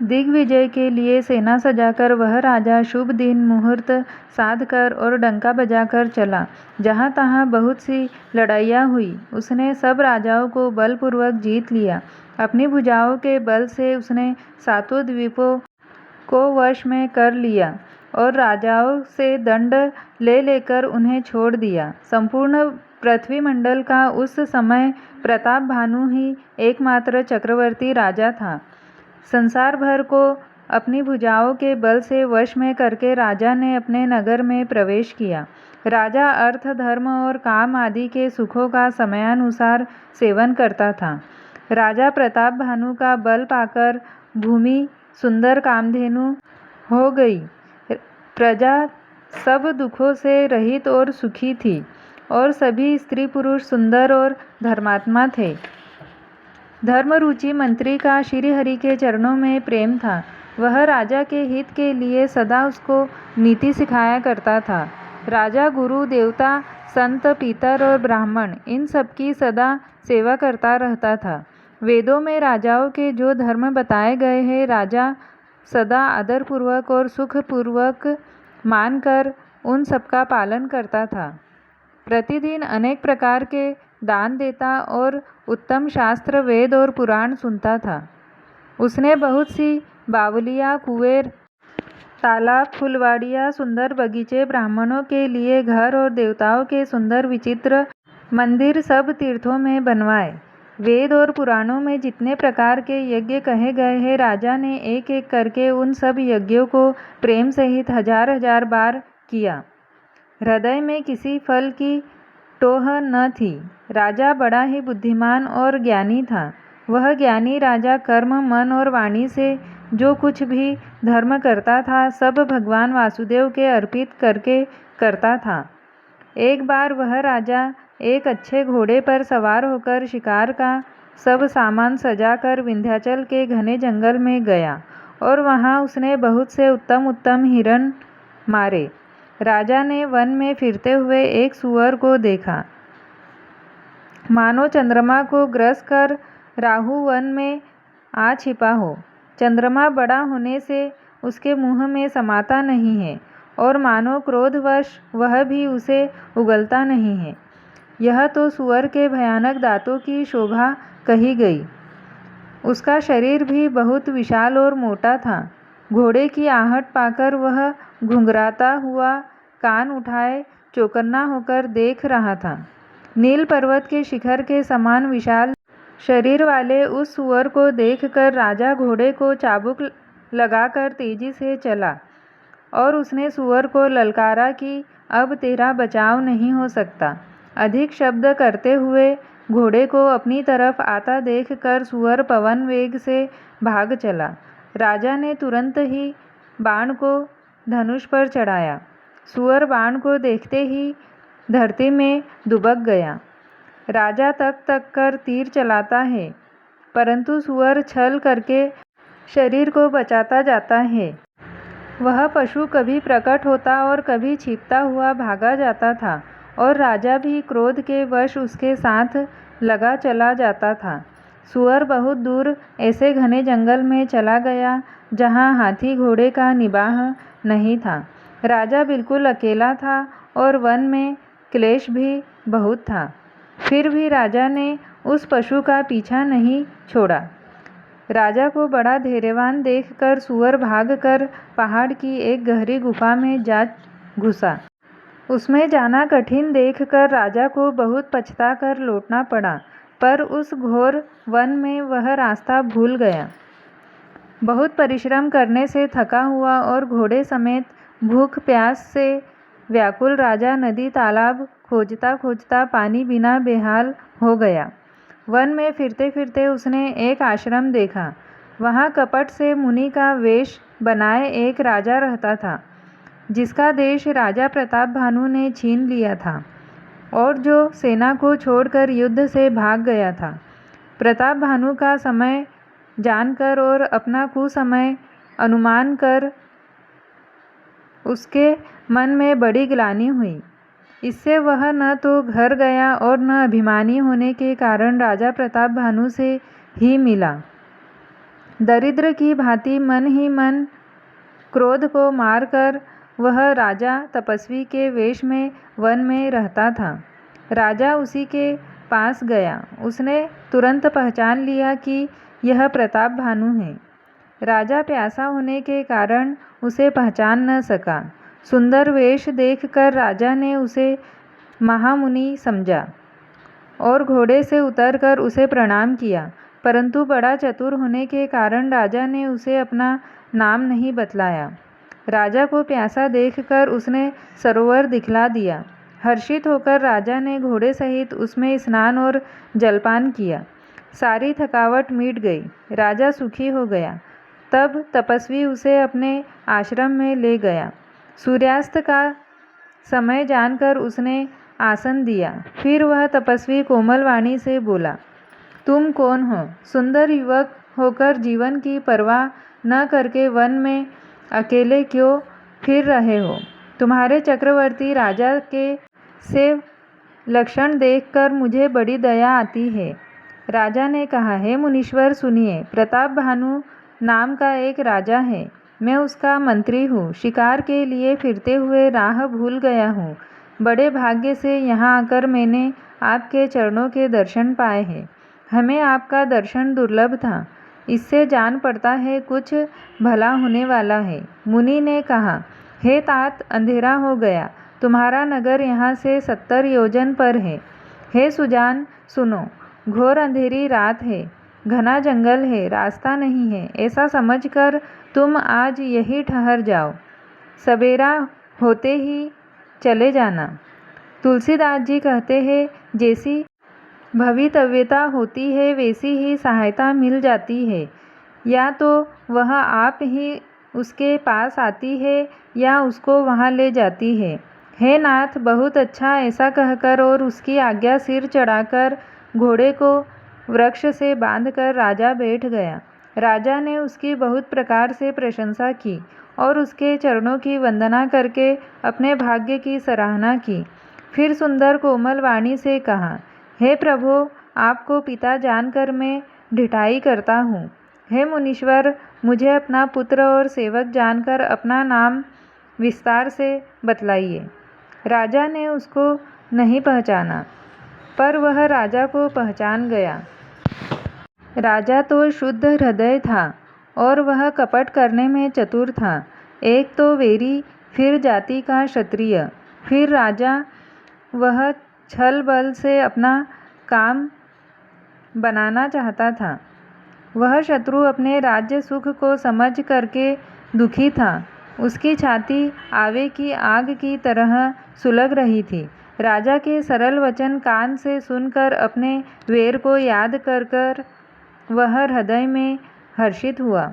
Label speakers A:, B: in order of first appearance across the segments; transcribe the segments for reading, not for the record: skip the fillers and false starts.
A: दिग्विजय के लिए सेना सजाकर वह राजा शुभ दिन मुहूर्त साधकर और डंका बजाकर चला। जहाँ तहाँ बहुत सी लड़ाइयाँ हुई। उसने सब राजाओं को बलपूर्वक जीत लिया। अपनी भुजाओं के बल से उसने सातों द्वीपों को वश में कर लिया और राजाओं से दंड ले लेकर उन्हें छोड़ दिया। संपूर्ण पृथ्वीमंडल का उस समय प्रताप भानु ही एकमात्र चक्रवर्ती राजा था। संसार भर को अपनी भुजाओं के बल से वश में करके राजा ने अपने नगर में प्रवेश किया। राजा अर्थ, धर्म और काम आदि के सुखों का समयानुसार सेवन करता था। राजा प्रताप भानु का बल पाकर भूमि सुंदर कामधेनु हो गई। प्रजा सब दुखों से रहित और सुखी थी और सभी स्त्री पुरुष सुंदर और धर्मात्मा थे। धर्मरुचि मंत्री का श्रीहरि के चरणों में प्रेम था। वह राजा के हित के लिए सदा उसको नीति सिखाया करता था। राजा गुरु, देवता, संत, पितर और ब्राह्मण इन सबकी सदा सेवा करता रहता था। वेदों में राजाओं के जो धर्म बताए गए हैं, राजा सदा आदरपूर्वक और सुखपूर्वक मानकर उन सबका पालन करता था। प्रतिदिन अनेक प्रकार के दान देता और उत्तम शास्त्र, वेद और पुराण सुनता था। उसने बहुत सी बावलियाँ, कुएं, तालाब, फुलवाड़ियाँ, सुंदर बगीचे, ब्राह्मणों के लिए घर और देवताओं के सुंदर विचित्र मंदिर सब तीर्थों में बनवाए। वेद और पुराणों में जितने प्रकार के यज्ञ कहे गए हैं, राजा ने एक एक करके उन सब यज्ञों को प्रेम सहित हजार हजार बार किया। हृदय में किसी फल की टोह न थी। राजा बड़ा ही बुद्धिमान और ज्ञानी था। वह ज्ञानी राजा कर्म, मन और वाणी से जो कुछ भी धर्म करता था, सब भगवान वासुदेव के अर्पित करके करता था। एक बार वह राजा एक अच्छे घोड़े पर सवार होकर शिकार का सब सामान सजाकर विंध्याचल के घने जंगल में गया और वहाँ उसने बहुत से उत्तम उत्तम हिरण मारे। राजा ने वन में फिरते हुए एक सूअर को देखा, मानो चंद्रमा को ग्रस कर राहु वन में आ छिपा हो। चंद्रमा बड़ा होने से उसके मुंह में समाता नहीं है और मानो क्रोधवश वह भी उसे उगलता नहीं है। यह तो सूअर के भयानक दांतों की शोभा कही गई। उसका शरीर भी बहुत विशाल और मोटा था। घोड़े की आहट पाकर वह घुंघराता हुआ कान उठाए चौकन्ना होकर देख रहा था। नील पर्वत के शिखर के समान विशाल शरीर वाले उस सूअर को देखकर राजा घोड़े को चाबुक लगाकर तेजी से चला और उसने सूअर को ललकारा कि अब तेरा बचाव नहीं हो सकता। अधिक शब्द करते हुए घोड़े को अपनी तरफ आता देखकर सूअर पवन वेग से भाग चला। राजा ने तुरंत ही बाण को धनुष पर चढ़ाया। सूअर बाण को देखते ही धरती में दुबक गया। राजा तक तक कर तीर चलाता है, परंतु सूअर छल करके शरीर को बचाता जाता है। वह पशु कभी प्रकट होता और कभी छिपता हुआ भागा जाता था और राजा भी क्रोध के वश उसके साथ लगा चला जाता था। सूअर बहुत दूर ऐसे घने जंगल में चला गया जहाँ हाथी घोड़े का निबाह नहीं था। राजा बिल्कुल अकेला था और वन में क्लेश भी बहुत था। फिर भी राजा ने उस पशु का पीछा नहीं छोड़ा। राजा को बड़ा धैर्यवान देखकर सूअर भागकर पहाड़ की एक गहरी गुफा में जा घुसा। उसमें जाना कठिन देखकर राजा को बहुत पछताकर लौटना पड़ा, पर उस घोर वन में वह रास्ता भूल गया। बहुत परिश्रम करने से थका हुआ और घोड़े समेत भूख प्यास से व्याकुल राजा नदी तालाब खोजता खोजता पानी बिना बेहाल हो गया। वन में फिरते फिरते उसने एक आश्रम देखा। वहाँ कपट से मुनि का वेश बनाए एक राजा रहता था, जिसका देश राजा प्रताप भानु ने छीन लिया था और जो सेना को छोड़कर युद्ध से भाग गया था। प्रताप भानु का समय जानकर और अपना कुसमय अनुमान कर उसके मन में बड़ी ग्लानि हुई। इससे वह न तो घर गया और न अभिमानी होने के कारण राजा प्रताप भानु से ही मिला। दरिद्र की भांति मन ही मन क्रोध को मारकर वह राजा तपस्वी के वेश में वन में रहता था। राजा उसी के पास गया। उसने तुरंत पहचान लिया कि यह प्रताप भानु है। राजा प्यासा होने के कारण उसे पहचान न सका। सुंदर वेश देखकर राजा ने उसे महामुनि समझा और घोड़े से उतरकर उसे प्रणाम किया, परंतु बड़ा चतुर होने के कारण राजा ने उसे अपना नाम नहीं बतलाया। राजा को प्यासा देखकर उसने सरोवर दिखला दिया। हर्षित होकर राजा ने घोड़े सहित उसमें स्नान और जलपान किया। सारी थकावट मिट गई। राजा सुखी हो गया। तब तपस्वी उसे अपने आश्रम में ले गया। सूर्यास्त का समय जानकर उसने आसन दिया। फिर वह तपस्वी कोमल वाणी से बोला, तुम कौन हो? सुंदर युवक होकर जीवन की परवाह न करके वन में अकेले क्यों फिर रहे हो? तुम्हारे चक्रवर्ती राजा के से लक्षण देखकर मुझे बड़ी दया आती है। राजा ने कहा, हे मुनीश्वर सुनिए, प्रताप भानु नाम का एक राजा है। मैं उसका मंत्री हूँ। शिकार के लिए फिरते हुए राह भूल गया हूँ। बड़े भाग्य से यहाँ आकर मैंने आपके चरणों के दर्शन पाए हैं। हमें आपका दर्शन दुर्लभ था। इससे जान पड़ता है कुछ भला होने वाला है। मुनि ने कहा, हे तात, अंधेरा हो गया। तुम्हारा नगर यहाँ से 70 योजन पर है। हे सुजान, सुनो, घोर अंधेरी रात है, घना जंगल है, रास्ता नहीं है। ऐसा समझकर तुम आज यहीं ठहर जाओ। सवेरा होते ही चले जाना। तुलसीदास जी कहते हैं, जैसी भवितव्यता होती है वैसी ही सहायता मिल जाती है। या तो वह आप ही उसके पास आती है या उसको वहाँ ले जाती है। हे नाथ, बहुत अच्छा, ऐसा कहकर और उसकी आज्ञा सिर चढ़ाकर घोड़े को वृक्ष से बांधकर राजा बैठ गया। राजा ने उसकी बहुत प्रकार से प्रशंसा की और उसके चरणों की वंदना करके अपने भाग्य की सराहना की। फिर सुंदर कोमल वाणी से कहा, हे प्रभु, आपको पिता जानकर मैं ढिठाई करता हूँ। हे मुनीश्वर, मुझे अपना पुत्र और सेवक जानकर अपना नाम विस्तार से बतलाइए। राजा ने उसको नहीं पहचाना, पर वह राजा को पहचान गया। राजा तो शुद्ध हृदय था और वह कपट करने में चतुर था। एक तो वेरी, फिर जाति का क्षत्रिय, फिर राजा। वह छल बल से अपना काम बनाना चाहता था। वह शत्रु अपने राज्य सुख को समझ करके दुखी था। उसकी छाती आवे की आग की तरह सुलग रही थी। राजा के सरल वचन कान से सुनकर अपने वेर को याद कर कर वह हृदय में हर्षित हुआ।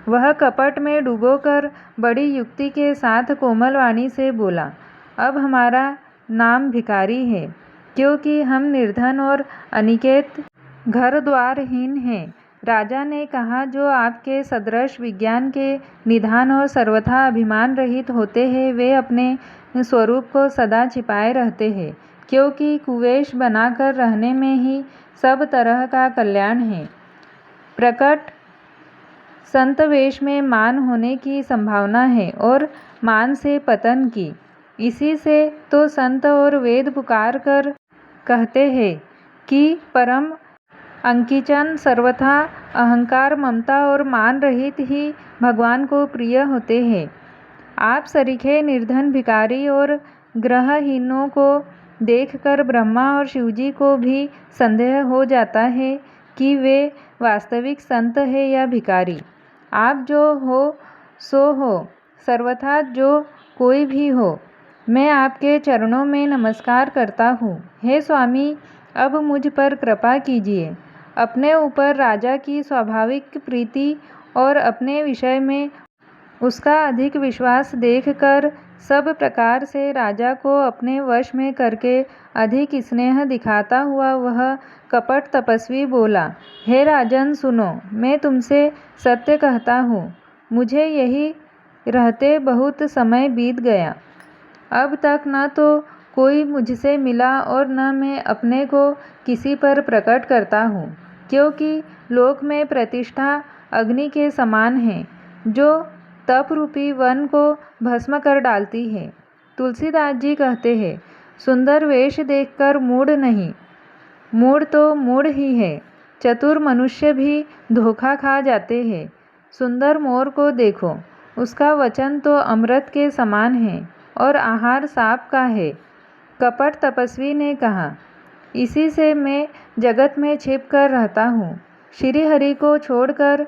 A: वह कपट में डूबोकर बड़ी युक्ति के साथ कोमल वाणी से बोला, अब हमारा नाम भिखारी है, क्योंकि हम निर्धन और अनिकेत घर द्वारहीन हैं। राजा ने कहा, जो आपके सदृश विज्ञान के निधान और सर्वथा अभिमान रहित होते हैं, वे अपने स्वरूप को सदा छिपाए रहते हैं, क्योंकि कुवेश बनाकर रहने में ही सब तरह का कल्याण है। प्रकट संत वेश में मान होने की संभावना है और मान से पतन की। इसी से तो संत और वेद पुकार कर कहते हैं कि परम अंकिचन सर्वथा अहंकार, ममता और मान रहित ही भगवान को प्रिय होते हैं। आप सरीखे निर्धन भिखारी और ग्रहहीनों को देखकर ब्रह्मा और शिवजी को भी संदेह हो जाता है कि वे वास्तविक संत है या भिखारी। आप जो हो सो हो, सर्वथा जो कोई भी हो, मैं आपके चरणों में नमस्कार करता हूँ। हे स्वामी, अब मुझ पर कृपा कीजिए। अपने ऊपर राजा की स्वाभाविक प्रीति और अपने विषय में उसका अधिक विश्वास देखकर सब प्रकार से राजा को अपने वश में करके अधिक स्नेह दिखाता हुआ वह कपट तपस्वी बोला, हे राजन सुनो, मैं तुमसे सत्य कहता हूँ, मुझे यही रहते बहुत समय बीत गया। अब तक न तो कोई मुझसे मिला और न मैं अपने को किसी पर प्रकट करता हूँ, क्योंकि लोक में प्रतिष्ठा अग्नि के समान है जो तप रूपी वन को भस्म कर डालती है। तुलसीदास जी कहते हैं, सुंदर वेश देखकर मूढ़ नहीं, मूढ़ तो मूढ़ ही है। चतुर मनुष्य भी धोखा खा जाते हैं। सुंदर मोर को देखो, उसका वचन तो अमृत के समान है और आहार सांप का है। कपट तपस्वी ने कहा, इसी से मैं जगत में छिप कर रहता हूँ। श्री हरि को छोड़कर